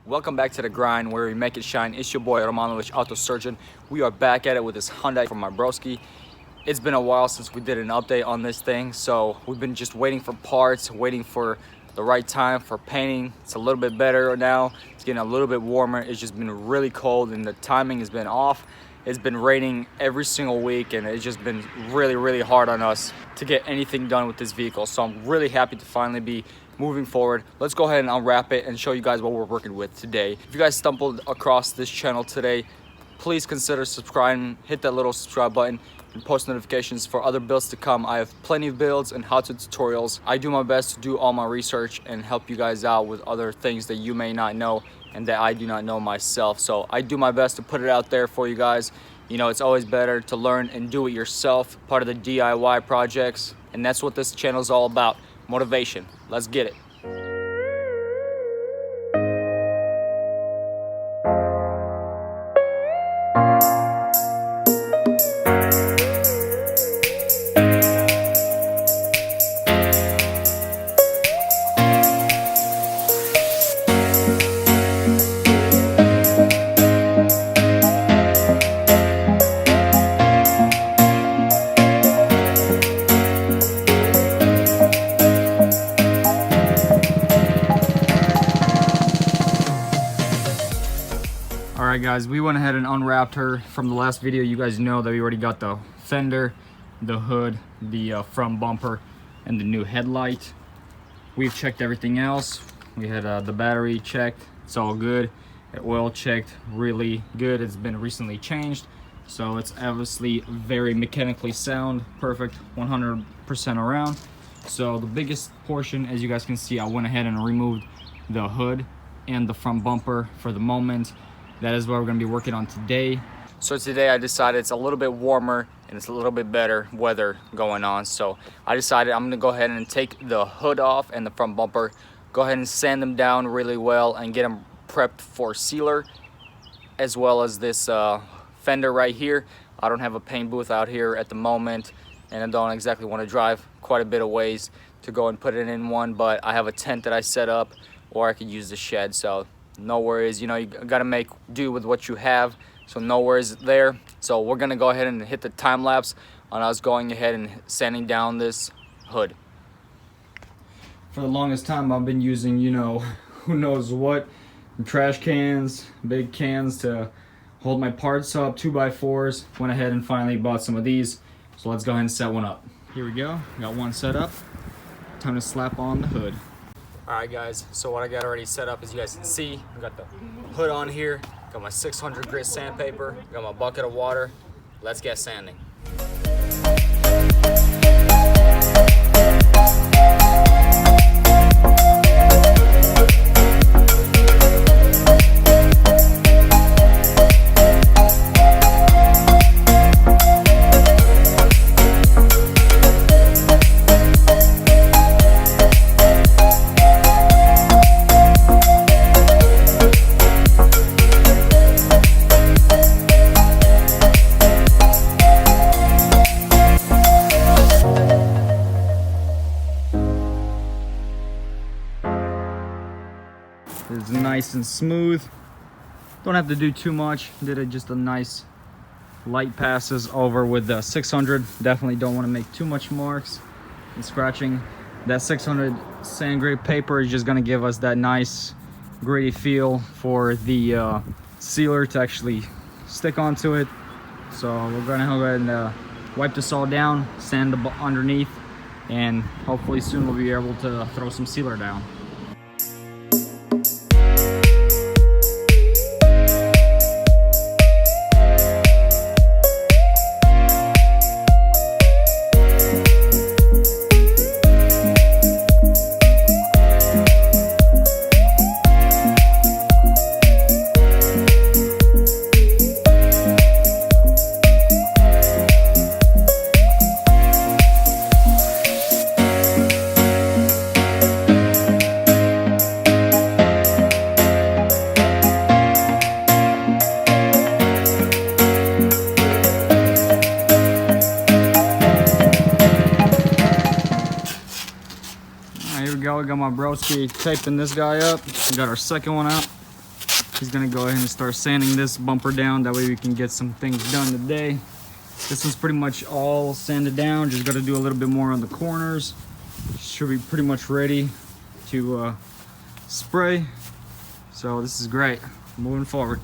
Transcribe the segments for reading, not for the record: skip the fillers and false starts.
Welcome back to the grind where we make it shine. It's your boy Romanovich, auto surgeon. We are back at it with this Hyundai from my broski. It's been a while since we did an update on this thing, so we've been just waiting for parts, waiting for the right time for painting. It's a little bit better now. It's getting a little bit warmer. It's just been really cold and the timing has been off. It's been raining every single week and it's just been really hard on us to get anything done with this vehicle. So I'm really happy to finally be moving forward. Let's go ahead and unwrap it and show you guys what we're working with today. If you guys stumbled across this channel today, please consider subscribing, hit that little subscribe button and post notifications for other builds to come. I have plenty of builds and how-to tutorials. I do my best to do all my research and help you guys out with other things that you may not know and that I do not know myself. So I do my best to put it out there for you guys. You know, it's always better to learn and do it yourself, part of the DIY projects, and that's what this channel is all about. Motivation. Let's get it. Alright guys, we went ahead and unwrapped her from the last video. You guys know that we already got the fender, the hood, the front bumper, and the new headlight. We've checked everything else. We had the battery checked, it's all good. The oil checked, really good. It's been recently changed, so it's obviously very mechanically sound, perfect, 100% around. So the biggest portion, as you guys can see, I went ahead and removed the hood and the front bumper for the moment. That is what we're going to be working on today. So today I decided it's a little bit warmer and it's a little bit better weather going on. So I decided I'm going to go ahead and take the hood off and the front bumper, go ahead and sand them down really well and get them prepped for sealer, as well as this fender right here. I don't have a paint booth out here at the moment and I don't exactly want to drive quite a bit of ways to go and put it in one, but I have a tent that I set up, or I could use the shed. So no worries, you know, you gotta make do with what you have, so no worries there. So we're gonna go ahead and hit the time lapse on us going ahead and sanding down this hood. For the longest time I've been using, you know, who knows what, trash cans, big cans to hold my parts up, 2x4s. Went ahead and finally bought some of these, so let's go ahead and set one up. Here we go, got one set up. Time to slap on the hood. Alright guys, so what I got already set up, as you guys can see, I got the hood on here, got my 600 grit sandpaper, got my bucket of water. Let's get sanding. It's nice and smooth. Don't have to do too much. Did it just a nice light passes over with the 600. Definitely don't want to make too much marks and scratching. That 600 sand grade paper is just going to give us that nice gritty feel for the sealer to actually stick onto it. So we're going to go ahead and wipe this all down, sand underneath, and hopefully soon we'll be able to throw some sealer down. Here we go, we got my broski taping this guy up. We got our second one out. He's gonna go ahead and start sanding this bumper down. That way we can get some things done today. This one's pretty much all sanded down. Just gotta do a little bit more on the corners. Should be pretty much ready to spray. So this is great. Moving forward.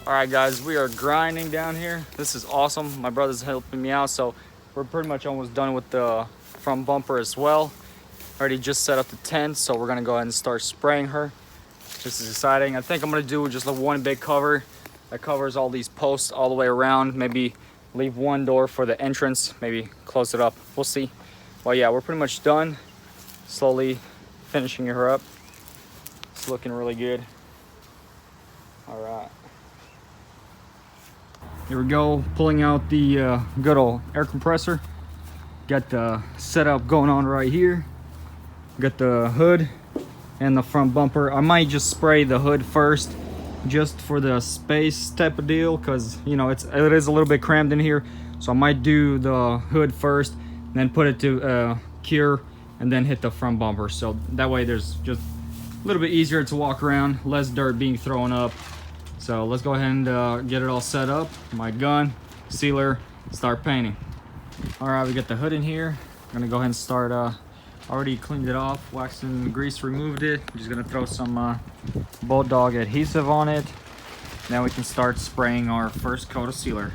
All right, guys, we are grinding down here. This is awesome. My brother's helping me out, so we're pretty much almost done with the front bumper as well. Already just set up the tent, so we're gonna go ahead and start spraying her. This is exciting. I think I'm gonna do just one big cover that covers all these posts all the way around. Maybe leave one door for the entrance, maybe close it up. We'll see. Well, yeah, we're pretty much done. Slowly finishing her up. It's looking really good. All right. Here we go, pulling out the good old air compressor. Got the setup going on right here. Got the hood and the front bumper. I might just spray the hood first, just for the space type of deal, because you know it is a little bit crammed in here. So I might do the hood first, then put it to cure, and then hit the front bumper. So that way there's just a little bit easier to walk around, less dirt being thrown up. So let's go ahead and get it all set up. My gun, sealer, start painting. All right, we got the hood in here. I'm gonna go ahead and start, already cleaned it off, wax and grease removed it. I'm just gonna throw some Bulldog adhesive on it. Now we can start spraying our first coat of sealer.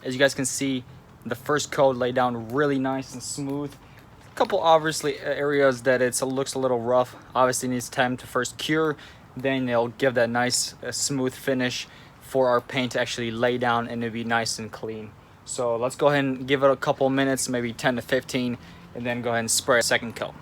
As you guys can see, the first coat laid down really nice and smooth. A couple obviously areas that it looks a little rough. Obviously needs time to first cure, then it'll give that nice smooth finish for our paint to actually lay down and it'll be nice and clean. So let's go ahead and give it a couple minutes, maybe 10 to 15, and then go ahead and spray a second coat.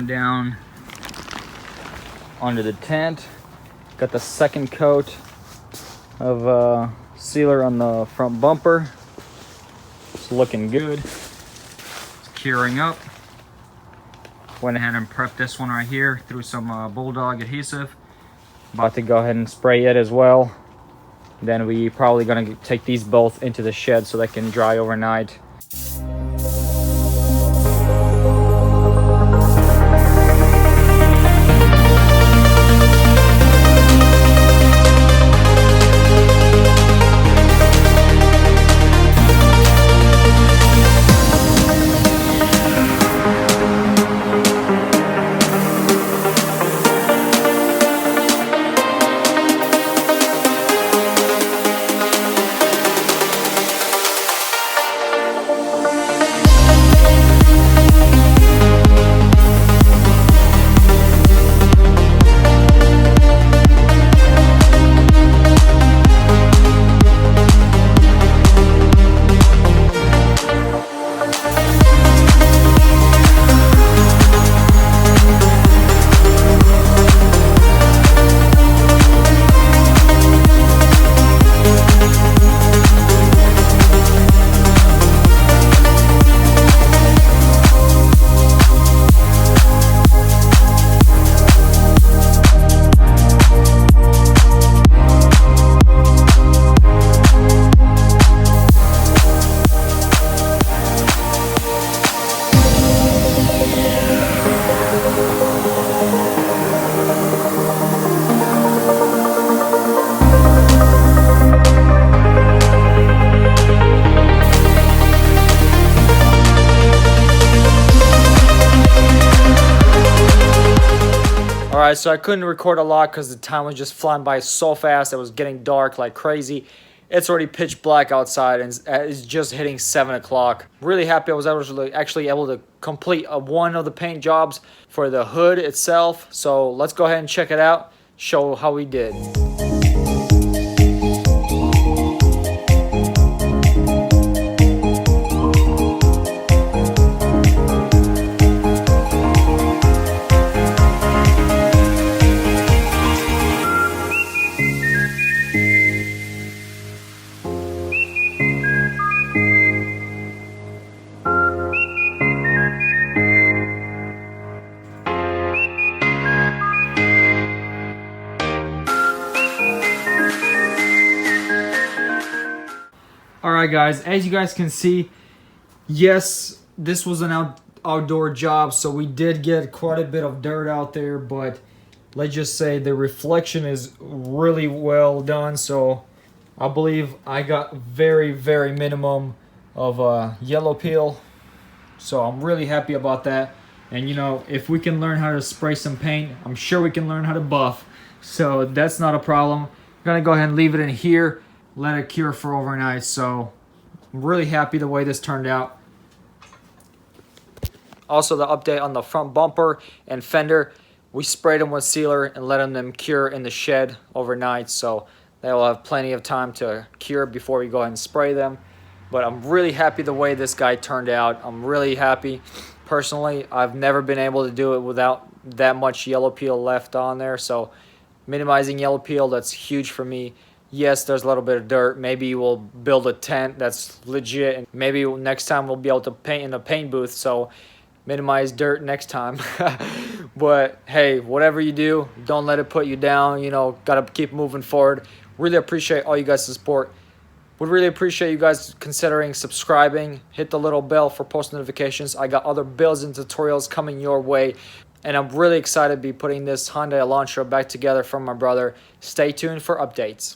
going down under the tent. Got the second coat of sealer on the front bumper. It's looking good. It's curing up. Went ahead and prepped this one right here through some Bulldog adhesive. About to go ahead and spray it as well. Then we probably gonna take these both into the shed so they can dry overnight. Alright, so I couldn't record a lot because the time was just flying by so fast. It was getting dark like crazy. It's already pitch black outside and it's just hitting 7 o'clock. Really happy I was actually able to complete one of the paint jobs for the hood itself. So let's go ahead and check it out, show how we did. Alright guys, as you guys can see, yes, this was an outdoor job, so we did get quite a bit of dirt out there, but let's just say the reflection is really well done, so I believe I got very minimum of yellow peel, so I'm really happy about that. And you know, if we can learn how to spray some paint, I'm sure we can learn how to buff, so that's not a problem. I'm gonna go ahead and leave it in here, let it cure for overnight. So I'm really happy the way this turned out. Also, the update on the front bumper and fender, we sprayed them with sealer and let them cure in the shed overnight, so they'll have plenty of time to cure before we go ahead and spray them. But I'm really happy the way this guy turned out. I'm really happy. Personally, I've never been able to do it without that much yellow peel left on there, so minimizing yellow peel, that's huge for me. Yes, there's a little bit of dirt. Maybe we'll build a tent that's legit, and maybe next time we'll be able to paint in a paint booth, so minimize dirt next time. But hey, whatever you do, don't let it put you down. You know, gotta keep moving forward. Really appreciate all you guys' support. Would really appreciate you guys considering subscribing. Hit the little bell for post notifications. I got other builds and tutorials coming your way, and I'm really excited to be putting this Hyundai Elantra back together from my brother. Stay tuned for updates.